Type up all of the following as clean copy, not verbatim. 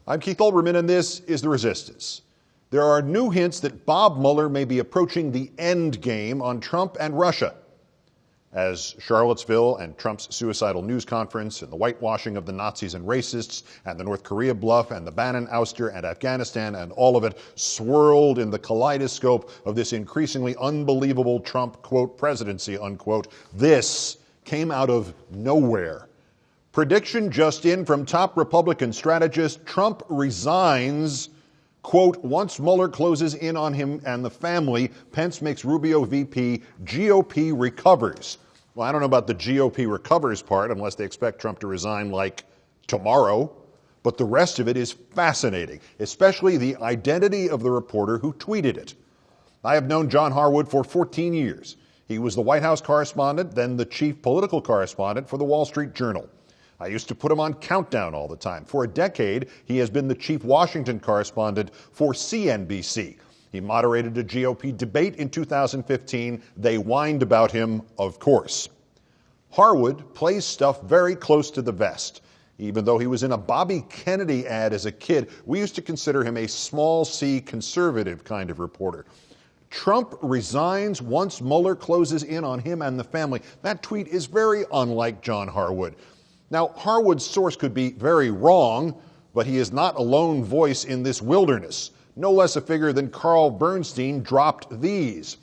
I'm Keith Olbermann, and this is The Resistance. There are new hints that Bob Mueller may be approaching the end game on Trump and Russia. As Charlottesville and Trump's suicidal news conference and the whitewashing of the Nazis and racists and the North Korea bluff and the Bannon ouster and Afghanistan and all of it swirled in the kaleidoscope of this increasingly unbelievable Trump, quote, presidency, unquote, this came out of nowhere. Prediction just in from top Republican strategist: Trump resigns, quote, once Mueller closes in on him and the family. Pence makes Rubio VP. GOP recovers. Well, I don't know about the GOP recovers part, unless they expect Trump to resign like tomorrow. But the rest of it is fascinating, especially the identity of the reporter who tweeted it. I have known John Harwood for 14 years. He was the White House correspondent, then the chief political correspondent for the Wall Street Journal. I used to put him on Countdown all the time. For a decade, he has been the chief Washington correspondent for CNBC. He moderated a GOP debate in 2015. They whined about him, of course. Harwood plays stuff very close to the vest. Even though he was in a Bobby Kennedy ad as a kid, we used to consider him a small C conservative kind of reporter. Trump resigns once Mueller closes in on him and the family. That tweet is very unlike John Harwood. Now, Harwood's source could be very wrong, but he is not a lone voice in this wilderness. No less a figure than Carl Bernstein dropped these.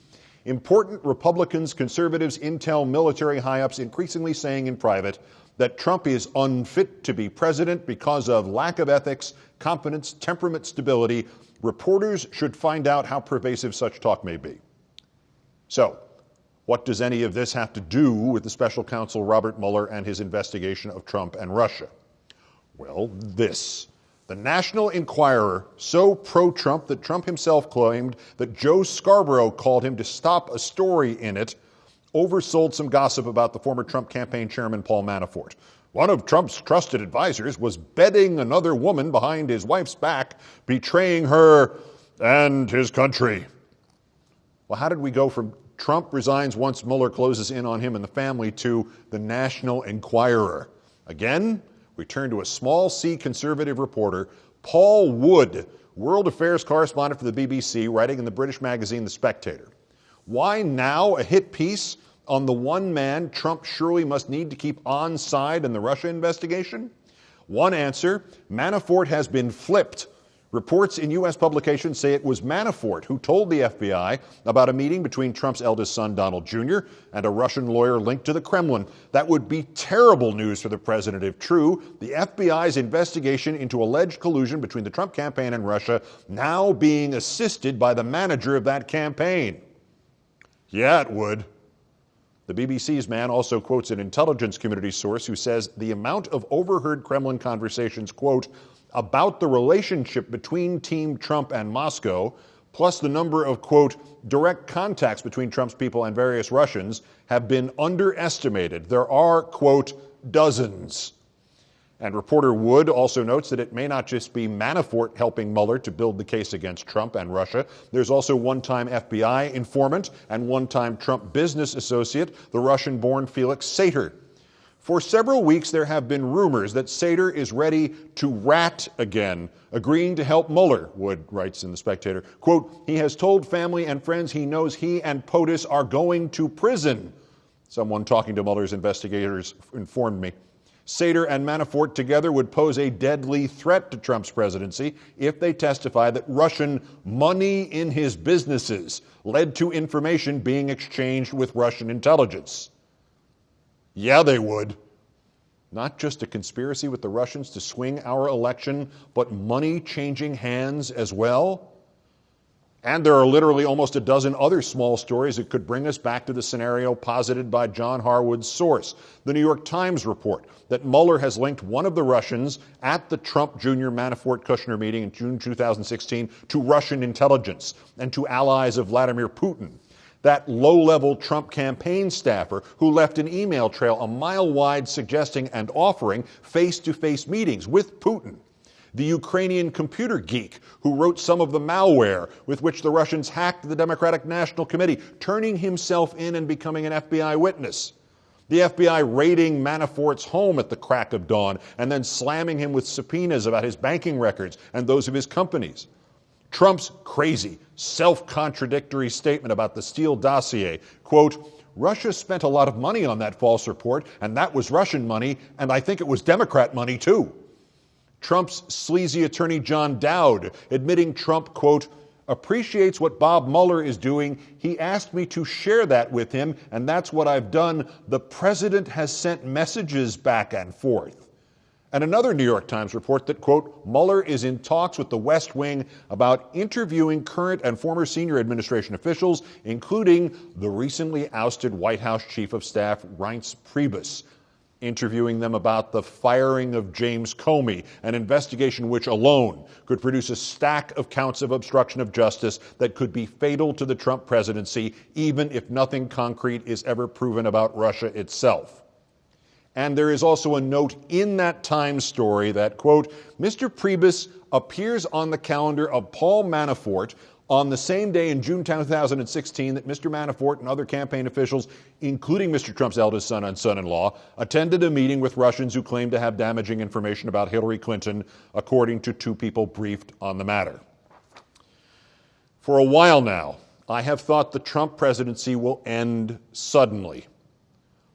Important Republicans, conservatives, intel, military high-ups increasingly saying in private that Trump is unfit to be president because of lack of ethics, competence, temperament, stability. Reporters should find out how pervasive such talk may be. So, what does any of this have to do with the special counsel Robert Mueller and his investigation of Trump and Russia? Well, this. The National Enquirer, so pro-Trump that Trump himself claimed that Joe Scarborough called him to stop a story in it, oversold some gossip about the former Trump campaign chairman Paul Manafort. One of Trump's trusted advisors was bedding another woman behind his wife's back, betraying her and his country. Well, how did we go from Trump resigns once Mueller closes in on him and the family to the National Enquirer? Again, we turn to a small C conservative reporter, Paul Wood, world affairs correspondent for the BBC, writing in the British magazine The Spectator. Why now a hit piece on the one man Trump surely must need to keep on side in the Russia investigation? One answer: Manafort has been flipped. Reports in U.S. publications say it was Manafort who told the FBI about a meeting between Trump's eldest son, Donald Jr., and a Russian lawyer linked to the Kremlin. That would be terrible news for the president if true. The FBI's investigation into alleged collusion between the Trump campaign and Russia now being assisted by the manager of that campaign. Yeah, it would. The BBC's man also quotes an intelligence community source who says the amount of overheard Kremlin conversations, quote, about the relationship between Team Trump and Moscow, plus the number of, quote, direct contacts between Trump's people and various Russians, have been underestimated. There are, quote, dozens. And reporter Wood also notes that it may not just be Manafort helping Mueller to build the case against Trump and Russia. There's also one-time FBI informant and one-time Trump business associate, the Russian-born Felix Sater. For several weeks, there have been rumors that Sater is ready to rat again, agreeing to help Mueller, Wood writes in The Spectator. Quote, he has told family and friends he knows he and POTUS are going to prison. Someone talking to Mueller's investigators informed me. Sater and Manafort together would pose a deadly threat to Trump's presidency if they testify that Russian money in his businesses led to information being exchanged with Russian intelligence. Yeah, they would. Not just a conspiracy with the Russians to swing our election, but money changing hands as well. And there are literally almost a dozen other small stories that could bring us back to the scenario posited by John Harwood's source, the New York Times report that Mueller has linked one of the Russians at the Trump Jr. Manafort-Kushner meeting in June 2016 to Russian intelligence and to allies of Vladimir Putin. That low-level Trump campaign staffer who left an email trail a mile wide suggesting and offering face-to-face meetings with Putin. The Ukrainian computer geek who wrote some of the malware with which the Russians hacked the Democratic National Committee, turning himself in and becoming an FBI witness. The FBI raiding Manafort's home at the crack of dawn and then slamming him with subpoenas about his banking records and those of his companies. Trump's crazy, self-contradictory statement about the Steele dossier, quote, Russia spent a lot of money on that false report, and that was Russian money, and I think it was Democrat money, too. Trump's sleazy attorney John Dowd admitting Trump, quote, appreciates what Bob Mueller is doing. He asked me to share that with him, and that's what I've done. The president has sent messages back and forth. And another New York Times report that, quote, Mueller is in talks with the West Wing about interviewing current and former senior administration officials, including the recently ousted White House Chief of Staff Reince Priebus, interviewing them about the firing of James Comey, an investigation which alone could produce a stack of counts of obstruction of justice that could be fatal to the Trump presidency, even if nothing concrete is ever proven about Russia itself. And there is also a note in that Times story that, quote, Mr. Priebus appears on the calendar of Paul Manafort on the same day in June 2016 that Mr. Manafort and other campaign officials, including Mr. Trump's eldest son and son-in-law, attended a meeting with Russians who claimed to have damaging information about Hillary Clinton, according to two people briefed on the matter. For a while now, I have thought the Trump presidency will end suddenly.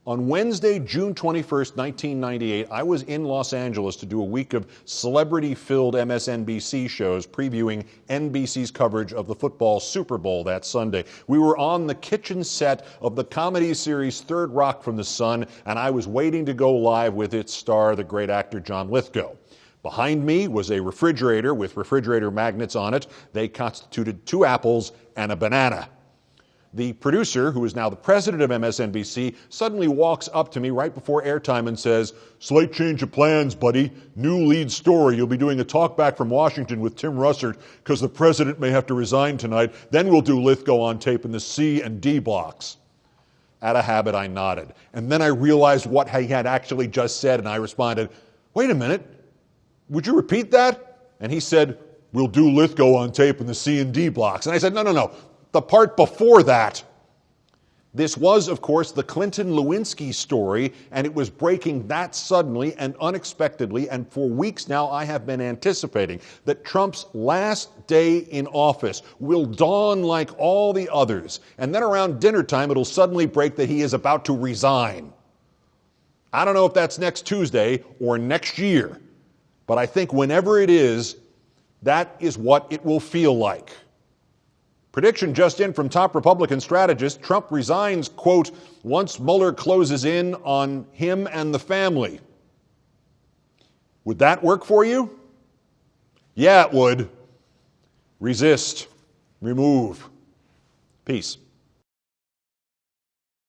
On Wednesday, June 21st, 1998, I was in Los Angeles to do a week of celebrity-filled MSNBC shows previewing NBC's coverage of the football Super Bowl that Sunday. We were on the kitchen set of the comedy series Third Rock from the Sun, and I was waiting to go live with its star, the great actor John Lithgow. Behind me was a refrigerator with refrigerator magnets on it. They constituted 2 apples and a banana. The producer, who is now the president of MSNBC, suddenly walks up to me right before airtime and says, slight change of plans, buddy. New lead story. You'll be doing a talkback from Washington with Tim Russert because the president may have to resign tonight. Then we'll do Lithgow on tape in the C and D blocks. Out of habit, I nodded. And then I realized what he had actually just said, and I responded, wait a minute. Would you repeat that? And he said, we'll do Lithgow on tape in the C and D blocks. And I said, no. The part before that. This was, of course, the Clinton-Lewinsky story, and it was breaking that suddenly and unexpectedly, and for weeks now I have been anticipating that Trump's last day in office will dawn like all the others, and then around dinner time it'll suddenly break that he is about to resign. I don't know if that's next Tuesday or next year, but I think whenever it is, that is what it will feel like. Prediction just in from top Republican strategist, Trump resigns, quote, once Mueller closes in on him and the family. Would that work for you? Yeah, it would. Resist. Remove. Peace.